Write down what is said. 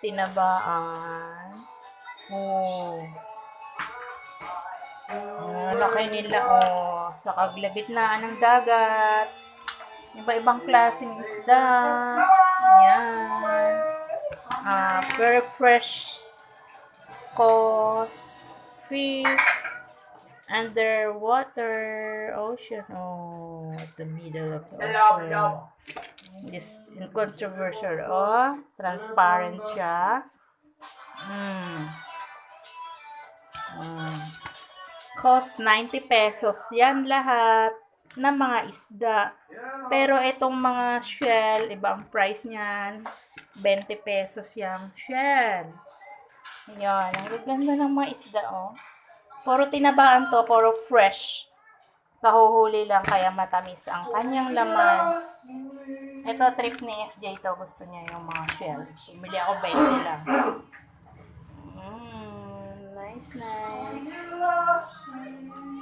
tinabaan. Oh. Laki nila, oh. Sa gitnaan ng dagat. Iba-ibang klaseng isda. Ayan. Very fresh fish. Underwater ocean. Oh, at the middle of the ocean. This controversial. Oh, transparent siya. Cost 90 pesos. Yan lahat ng mga isda. Pero itong mga shell, iba ang price niyan. 20 pesos yung shell. Yan. Ang ganda ng mga isda, oh. Puro tinabaan to, puro fresh. Kahuhuli lang, kaya matamis ang kanyang laman. Ito, trip ni FJ to. Gusto niya yung mga shell. Bumili ako 20 lang. Nice.